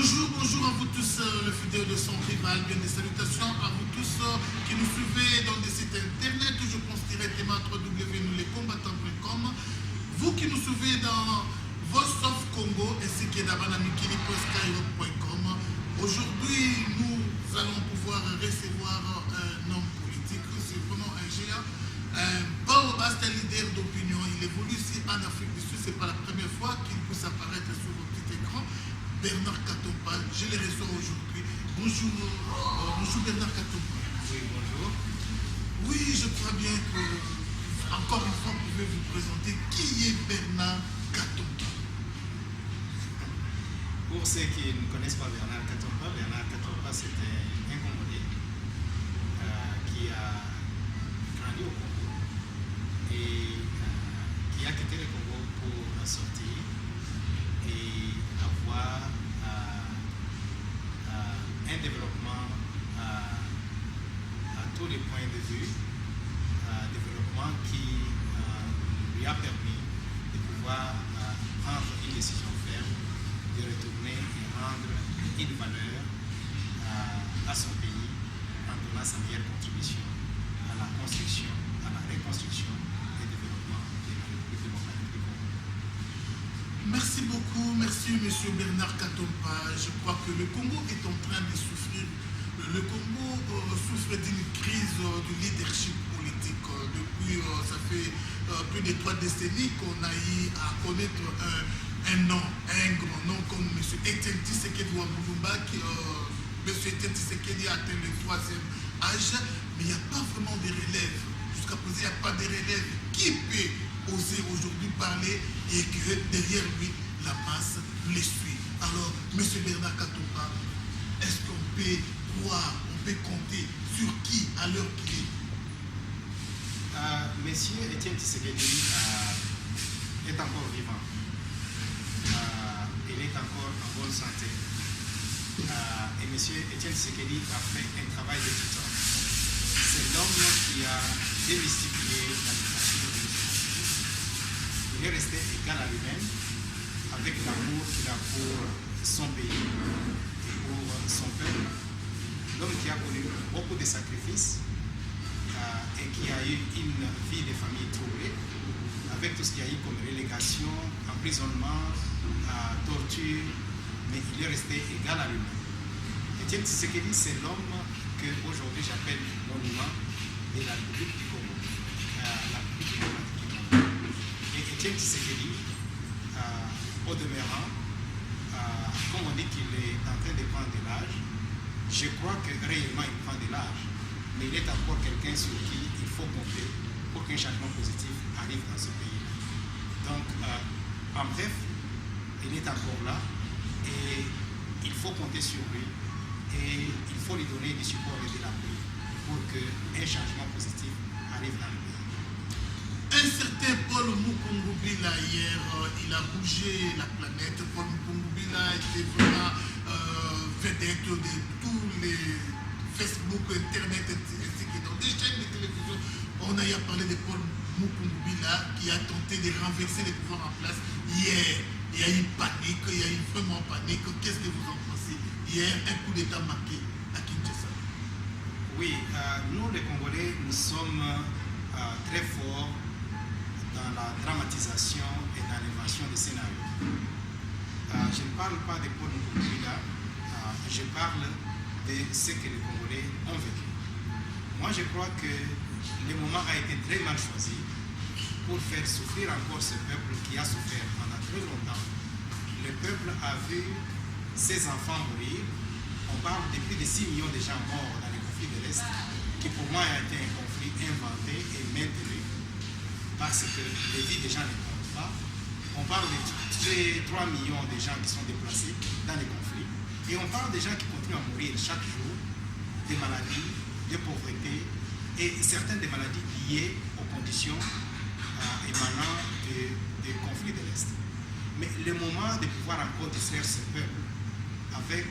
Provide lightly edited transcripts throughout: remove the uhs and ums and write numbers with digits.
Bonjour à vous tous, le fidèle de son rival. Bien des salutations à vous tous qui nous suivez dans des sites internet. Je pense directement à www.nouslecombattants.com. Vous qui nous suivez dans Voice of Congo ainsi que d'Abanamikili.skyrock.com. Aujourd'hui, nous allons pouvoir recevoir un homme politique. C'est vraiment un géant. Un un leader d'opinion. Il évolue ici en Afrique du Sud. Ce n'est pas la première fois qu'il puisse apparaître sur vos petits écrans. Bernard Katompa, je le reçois aujourd'hui. Bonjour, bonjour Bernard Katompa. Oui, bonjour. Oui, je crois bien que, encore une fois, vous pouvez vous présenter. Qui est Bernard Katompa? Pour ceux qui ne connaissent pas Bernard Katompa c'est un Congolais qui a grandi au Congo et qui a quitté le Congo pour sortir et avoir un développement à tous les points de vue, un développement qui lui a permis de pouvoir prendre une décision ferme, de retourner et rendre une valeur à son pays en donnant sa meilleure contribution à la construction, à la reconstruction et développement de la République démocratique du Congo. Merci beaucoup, merci M. Bernard Katompa. Je crois que le Congo est en train de souffrir. Le Congo souffre d'une crise du leadership politique. Depuis, ça fait plus de 3 décennies qu'on a eu à connaître un nom, un grand nom comme M. Etienne Tshisekedi Wambulumba. M. Etienne Tshisekedi a atteint le 3e âge, mais il n'y a pas vraiment de relève. Jusqu'à présent, il n'y a pas de relève. Qui peut oser aujourd'hui parler et que derrière lui, la masse les suit? Alors, M. Bernard Katompa, est-ce qu'on peut croire, on peut compter sur qui à l'heure qu'il est? Monsieur Etienne Tshisekedi est encore vivant. Il est encore en bonne santé. Et monsieur Etienne Tshisekedi a fait un travail de titan. C'est l'homme qui a démystifié la dictature de il est resté égal à lui-même avec l'amour qu'il a pour son pays et pour son peuple. L'homme qui a connu beaucoup de sacrifices et qui a eu une vie de famille troublée avec tout ce qu'il y a eu comme relégation, emprisonnement, torture, mais il est resté égal à lui-même. Etienne Tshisekedi, c'est l'homme que aujourd'hui j'appelle monument de la République du Congo. La République démocratique du Congo. Et Etienne Tshisekedi, au demeurant, comme on dit qu'il est en train de prendre de l'âge, je crois que réellement il prend de l'âge, mais il est encore quelqu'un sur qui il faut compter pour qu'un changement positif arrive dans ce pays. Donc, en bref, il est encore là et il faut compter sur lui et il faut lui donner du support et de l'appui pour qu'un changement positif arrive dans le pays. Un certain Paul Mukungubila hier, il a bougé la planète. Paul Mukungubila était vraiment vedette de tous les Facebook, Internet, ainsi que dans des chaînes de télévision. On a eu à parler de Paul Mukungubila qui a tenté de renverser les pouvoirs en place. Hier, il y a eu panique, il y a eu vraiment panique. Qu'est-ce que vous en pensez? Hier, un coup d'État marqué à Kinshasa. Oui, nous les Congolais, nous sommes très forts dans la dramatisation et dans l'invention des scénarios. Je ne parle pas de Paul Mukungubila, je parle de ce que les Congolais ont vécu. Moi, je crois que le moment a été très mal choisi pour faire souffrir encore ce peuple qui a souffert pendant très longtemps. Le peuple a vu ses enfants mourir. On parle de plus de 6 millions de gens morts dans les conflits de l'Est, qui pour moi a été un conflit inventé et maintenu parce que les vies des gens ne comptent pas. On parle de 3 millions de gens qui sont déplacés dans les conflits. Et on parle des gens qui continuent à mourir chaque jour, des maladies, de pauvreté et certaines des maladies liées aux conditions émanant des conflits de l'Est. Mais le moment de pouvoir encore distraire ce peuple avec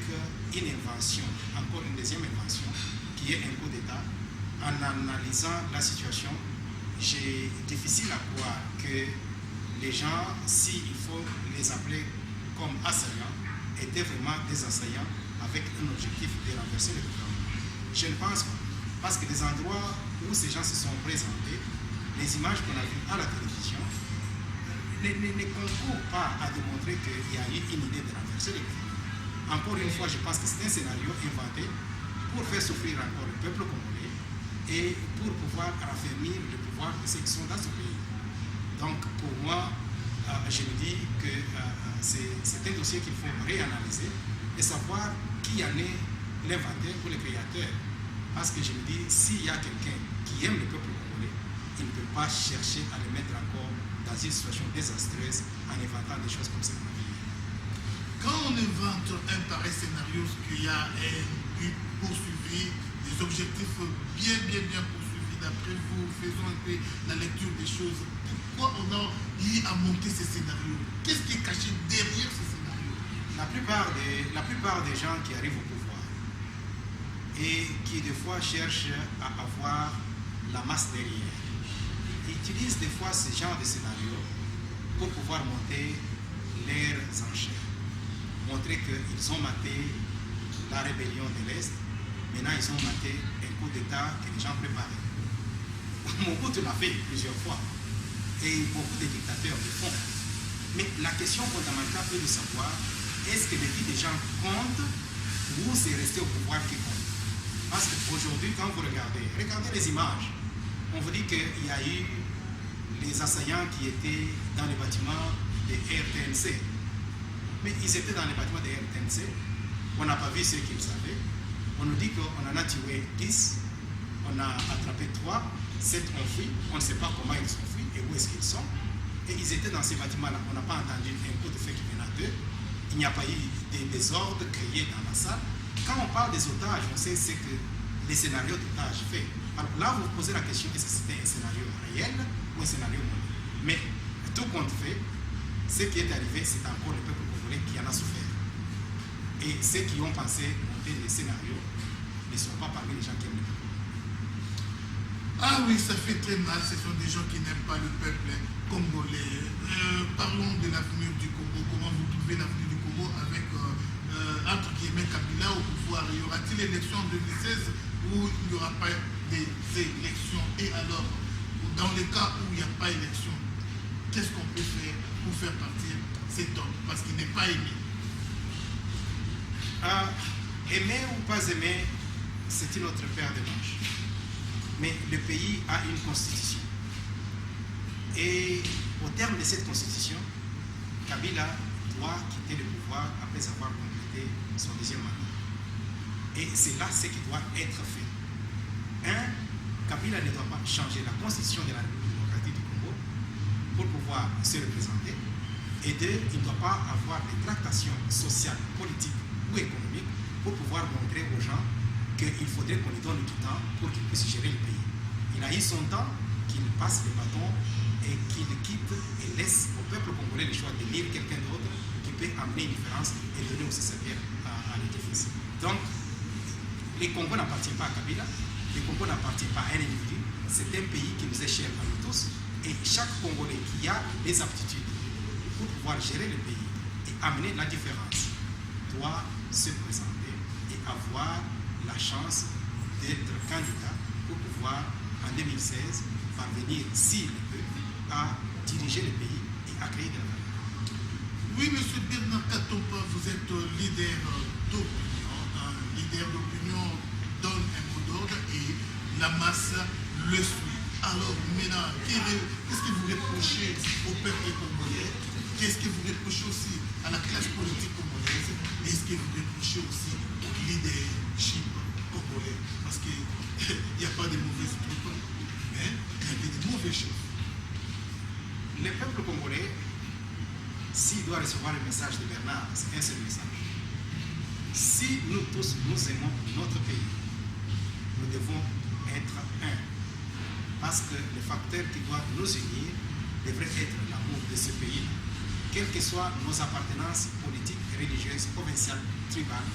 une invention, encore une deuxième invention, qui est un coup d'État, en analysant la situation, j'ai difficile à croire que les gens, s'il faut les appeler comme assaillants, étaient vraiment des assaillants avec un objectif de renverser le gouvernement. Je ne pense pas. Parce que les endroits où ces gens se sont présentés, les images qu'on a vues à la télévision ne concourent pas à démontrer qu'il y a eu une idée de renverser le gouvernement. Encore une fois, je pense que c'est un scénario inventé pour faire souffrir encore le peuple congolais et pour pouvoir raffermir le pouvoir de ceux qui sont dans ce pays. Donc pour moi, je me dis que c'est un dossier qu'il faut réanalyser et savoir qui en est l'inventeur ou le créateur. Parce que je me dis, s'il y a quelqu'un qui aime le peuple congolais, il ne peut pas chercher à le mettre encore dans une situation désastreuse en inventant des choses comme ça. Quand on invente un pareil scénario, qu'il y a un but poursuivi, des objectifs bien poursuivis, d'après vous, faisons un peu la lecture des choses. Pourquoi on a eu à monter ces scénarios? Qu'est-ce qui est caché derrière ces scénarios? La plupart des gens qui arrivent au pouvoir et qui des fois cherchent à avoir la masse derrière, utilisent des fois ce genre de scénario pour pouvoir monter leurs enchères. Montrer qu'ils ont maté la rébellion de l'Est, maintenant ils ont maté un coup d'État que les gens préparaient. Mobutu l'a fait plusieurs fois et beaucoup de dictateurs le font. Mais la question fondamentale est de savoir, est-ce que les vies des gens comptent ou c'est rester au pouvoir qui compte? Parce qu'aujourd'hui, quand vous regardez les images, on vous dit qu'il y a eu les assaillants qui étaient dans les bâtiments de RTNC. Mais ils étaient dans les bâtiments de RTNC, on n'a pas vu ce qu'ils avaient. On nous dit qu'on en a tué 10, on a attrapé 3, 7 ont fui, on ne sait pas comment ils ont fui et où est-ce qu'ils sont. Et ils étaient dans ces bâtiments-là, on n'a pas entendu un coup de feu qui venait d'eux. Il n'y a pas eu des désordres créés dans la salle. Quand on parle des otages, on sait ce que les scénarios d'otages fait. Alors là, vous vous posez la question, est-ce que c'était un scénario réel ou un scénario mondial? Mais tout compte fait, ce qui est arrivé, c'est encore le peuple congolais qui en a souffert. Et ceux qui ont pensé monter les scénarios ne sont pas parmi les gens qui aiment le peuple. Ah oui, ça fait très mal. Ce sont des gens qui n'aiment pas le peuple congolais. Parlons de l'avenir du Congo. Comment vous trouvez l'avenir du Congo avec, entre guillemets, Kabila au pouvoir? Y aura-t-il élection en 2016 ou il n'y aura pas des élections? Et alors, dans les cas où il n'y a pas d'élection, qu'est-ce qu'on peut faire pour faire partir cet homme? Parce qu'il n'est pas aimé. Aimer ou pas aimer, c'est une autre paire de manches. Mais le pays a une constitution. Et au terme de cette constitution, Kabila doit quitter le pouvoir après avoir complété son deuxième mandat. Et c'est là ce qui doit être fait. Kabila ne doit pas changer la constitution de la République démocratique du Congo pour pouvoir se représenter. Et deux, il ne doit pas avoir des tractations sociales, politiques ou économiques pour pouvoir montrer aux gens qu'il faudrait qu'on lui donne du temps pour qu'il puisse gérer le pays. Il a eu son temps, qu'il passe le bâton et qu'il quitte et laisse au peuple congolais le choix de lire quelqu'un d'autre qui peut amener une différence et donner aussi sa pierre à l'édifice. Donc, le Congo n'appartient pas à Kabila, le Congo n'appartient pas à un individu, c'est un pays qui nous est cher à nous tous et chaque Congolais qui a des aptitudes pour pouvoir gérer le pays et amener la différence doit se présenter et avoir la chance d'être candidat pour pouvoir, en 2016, parvenir, s'il le peut, à diriger le pays et à créer de la valeur. Oui, M. Bernard Katompa, vous êtes leader d'opinion. Un leader d'opinion donne un mot d'ordre et la masse le suit. Alors, maintenant, qu'est-ce que vous reprochez au peuple congolais? Qu'est-ce que vous reprochez aussi à la classe politique congolaise? Est-ce que vous reprochez aussi au leadership congolais? Parce qu'il n'y a pas de mauvaises troupes, mais il y a des mauvais chefs. Le peuple congolais, s'il doit recevoir le message de Bernard, c'est un seul message. Si nous tous, nous aimons notre pays, nous devons être un. Parce que le facteur qui doit nous unir devrait être l'amour de ce pays-là. Quelles que soient nos appartenances politiques, religieuses, provinciales, tribales,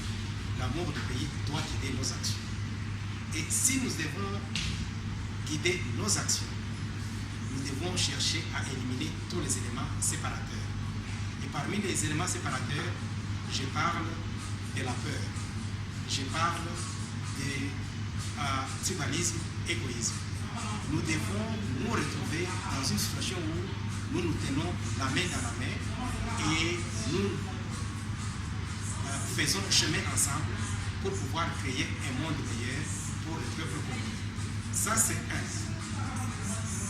l'amour du pays doit guider nos actions. Et si nous devons guider nos actions, nous devons chercher à éliminer tous les éléments séparateurs. Et parmi les éléments séparateurs, je parle de la peur, je parle de tribalisme, égoïsme. Nous devons nous retrouver dans une situation où nous nous tenons la main dans la main et nous faisons chemin ensemble pour pouvoir créer un monde meilleur pour le peuple congolais. Ça, c'est un.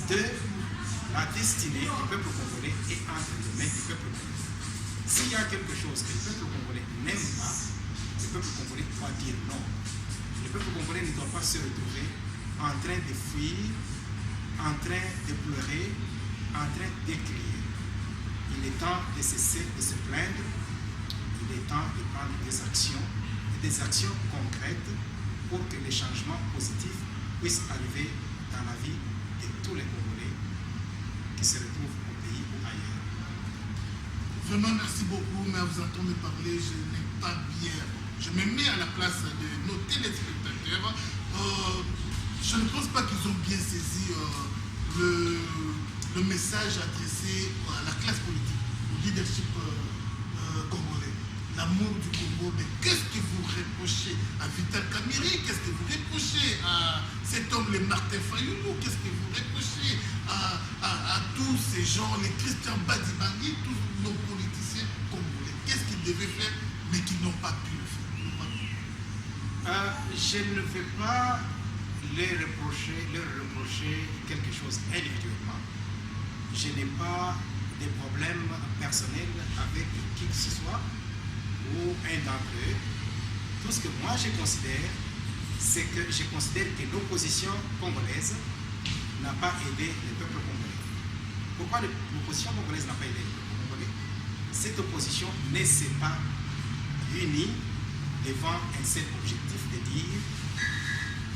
Deux, la destinée du peuple congolais est entre les mains du peuple congolais. S'il y a quelque chose que le peuple congolais n'aime pas, le peuple congolais doit dire non. Le peuple congolais ne doit pas se retrouver en train de fuir, en train de pleurer, en train de crier. Il est temps de cesser de se plaindre. Il est temps de prendre des actions concrètes pour que les changements positifs puissent arriver dans la vie de tous les Congolais qui se retrouvent au pays ou ailleurs. Vraiment, merci beaucoup, mais à vous entendre parler, je n'ai pas bien. Je me mets à la place de nos téléspectateurs. Je ne pense pas qu'ils ont bien saisi le message adressé à la classe politique, au leadership congolais. L'amour du Congo, mais qu'est-ce que vous reprochez à Vital Kamerhe? Qu'est-ce que vous reprochez à cet homme, le Martin Fayulu? Qu'est-ce que vous reprochez à tous ces gens, les Christian Badibangi, tous nos politiciens congolais? Qu'est-ce qu'ils devaient faire, mais qu'ils n'ont pas pu le faire? Je ne vais pas leur reprocher quelque chose individuellement. Je n'ai pas de problème personnel avec qui que ce soit ou un d'entre eux. Tout ce que moi je considère, c'est que je considère que l'opposition congolaise n'a pas aidé le peuple congolais. Pourquoi l'opposition congolaise n'a pas aidé le peuple congolais? Cette opposition ne s'est pas unie devant un seul objectif de dire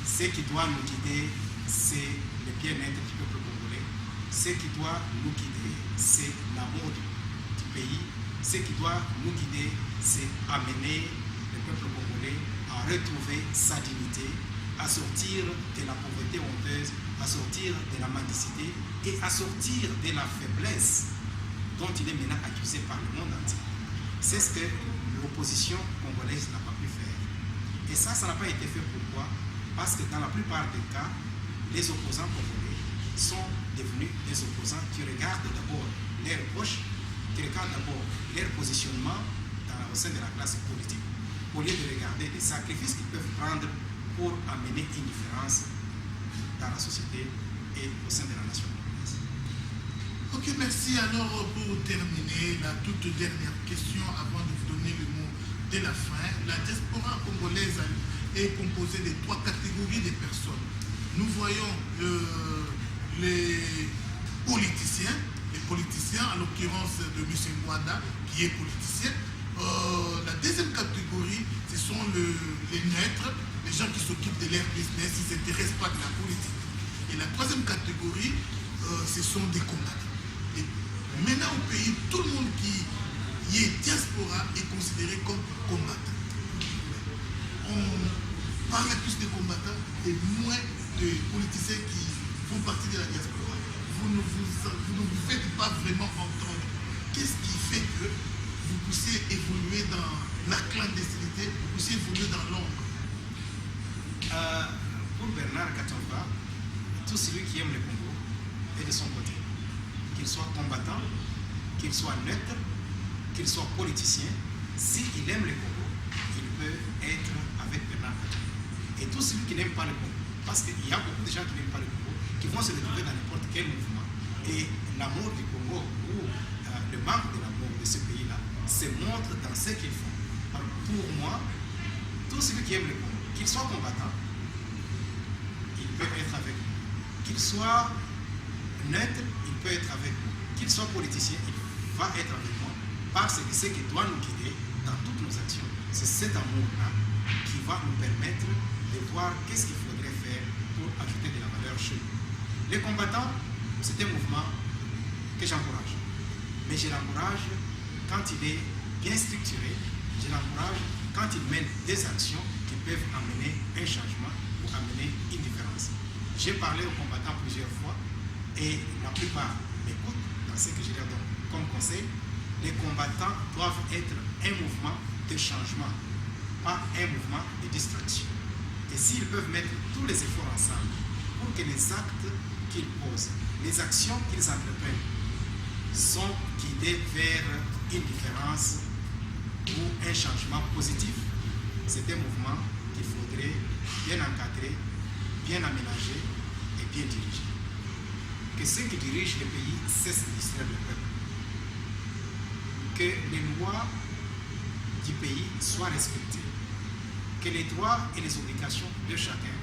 ce qui doit nous guider, c'est le bien-être du peuple congolais. Ce qui doit nous guider, c'est l'amour du pays. Ce qui doit nous guider, c'est amener le peuple congolais à retrouver sa dignité, à sortir de la pauvreté honteuse, à sortir de la mendicité et à sortir de la faiblesse dont il est maintenant accusé par le monde entier. C'est ce que l'opposition congolaise n'a pas pu faire. Et ça n'a pas été fait. Pourquoi? Parce que dans la plupart des cas, les opposants congolais sont devenus des opposants qui regardent d'abord leurs proches, qui regardent d'abord leur positionnement au sein de la classe politique, au lieu de regarder les sacrifices qu'ils peuvent prendre pour amener une différence dans la société et au sein de la nation congolaise. Ok, merci. Alors, pour terminer, la toute dernière question avant de vous donner le mot de la fin. La diaspora congolaise est composée de 3 catégories de personnes. Nous voyons les politiciens, en l'occurrence de M. Mwanda, qui est politicien. La deuxième catégorie, ce sont les neutres, les gens qui s'occupent de leur business, ils ne s'intéressent pas de la politique. Et la troisième catégorie, ce sont des combattants. Et maintenant au pays, tout le monde qui est diaspora est considéré comme combattant. On parle plus de combattants et moins de politiciens qui font partie de la diaspora. Vous ne vous faites pas vraiment entendre. Qu'est-ce qui fait que vous puissiez évoluer dans la clandestinité, vous puissiez évoluer dans l'ombre? Pour Bernard Katomba, tout celui qui aime le Congo est de son côté. Qu'il soit combattant, qu'il soit neutre, qu'il soit politicien, s'il aime le Congo, il peut être avec Bernard Katomba. Et tout celui qui n'aime pas le Congo, parce qu'il y a beaucoup de gens qui n'aiment pas le Congo, qui vont se retrouver dans n'importe quel mouvement. Et l'amour du Congo ou le manque de l'amour de ce pays-là se montre dans ce qu'ils font. Alors, pour moi, tout celui qui aime le Congo, qu'il soit combattant, il peut être avec nous. Qu'il soit neutre, il peut être avec nous. Qu'il soit politicien, il va être avec moi. Parce que ce qui doit nous guider dans toutes nos actions, c'est cet amour-là qui va nous permettre de voir qu'est-ce qu'il faudrait faire pour ajouter de la valeur chez nous. Les combattants, c'est un mouvement que j'encourage. Mais je l'encourage quand il est bien structuré, je l'encourage quand il mène des actions qui peuvent amener un changement ou amener une différence. J'ai parlé aux combattants plusieurs fois et la plupart m'écoutent dans ce que je leur donne comme conseil. Les combattants doivent être un mouvement de changement, pas un mouvement de distraction. Et s'ils peuvent mettre tous les efforts ensemble pour que les actes qu'ils posent, les actions qu'ils entreprennent sont guidées vers une différence ou un changement positif, c'est un mouvement qu'il faudrait bien encadrer, bien aménager et bien diriger. Que ceux qui dirigent le pays cessent de distraire le peuple. Que les lois du pays soient respectées. Que les droits et les obligations de chacun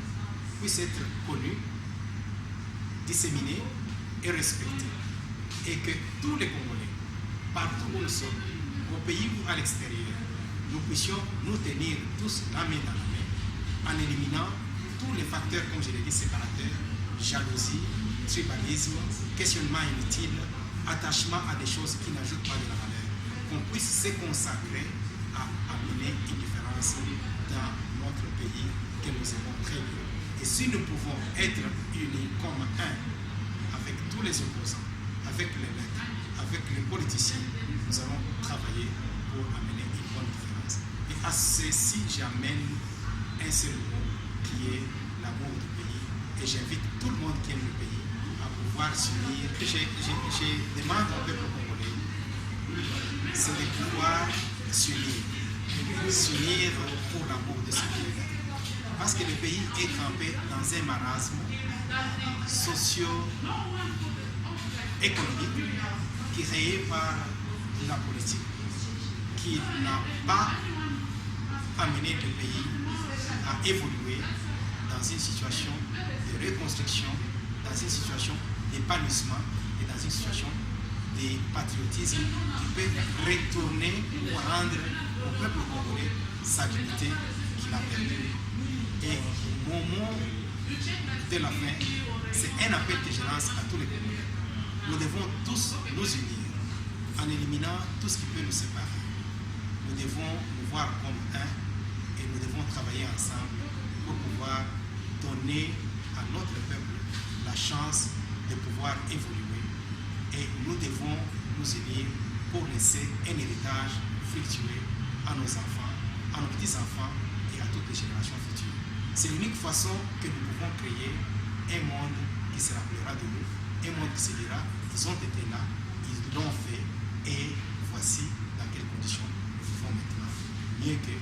puissent être connus, disséminés et respectés. Et que tous les Congolais, partout où nous sommes, au pays ou à l'extérieur, nous puissions nous tenir tous la main dans la main en éliminant tous les facteurs, comme je l'ai dit, séparateurs, jalousie, tribalisme, questionnement inutile, attachement à des choses qui n'ajoutent pas de la valeur. Qu'on puisse se consacrer à amener une différence dans notre pays que nous aimons très bien. Et si nous pouvons être unis comme un, avec tous les opposants, avec les maîtres, avec les politiciens, nous allons travailler pour amener une bonne différence. Et à ceci, j'amène un seul mot qui est l'amour du pays. Et j'invite tout le monde qui aime le pays à pouvoir s'unir. Je demande au peuple congolais, c'est de pouvoir s'unir pour l'amour de ce pays. Parce que le pays est trempé dans un marasme socio-économique qui est créé par la politique, qui n'a pas amené le pays à évoluer dans une situation de reconstruction, dans une situation d'épanouissement et dans une situation de patriotisme qui peut retourner ou rendre au peuple congolais sa dignité qu'il a perdue. Et au moment de la fin, c'est un appel que je lance à tous les Congolais. Nous devons tous nous unir en éliminant tout ce qui peut nous séparer. Nous devons nous voir comme un et nous devons travailler ensemble pour pouvoir donner à notre peuple la chance de pouvoir évoluer. Et nous devons nous unir pour laisser un héritage fructueux à nos enfants, à nos petits-enfants et à toutes les générations futures. C'est l'unique façon que nous pouvons créer un monde qui se rappellera de nous, un monde qui se dira, ils ont été là, ils l'ont fait, et voici dans quelles conditions nous vivons maintenant, mieux que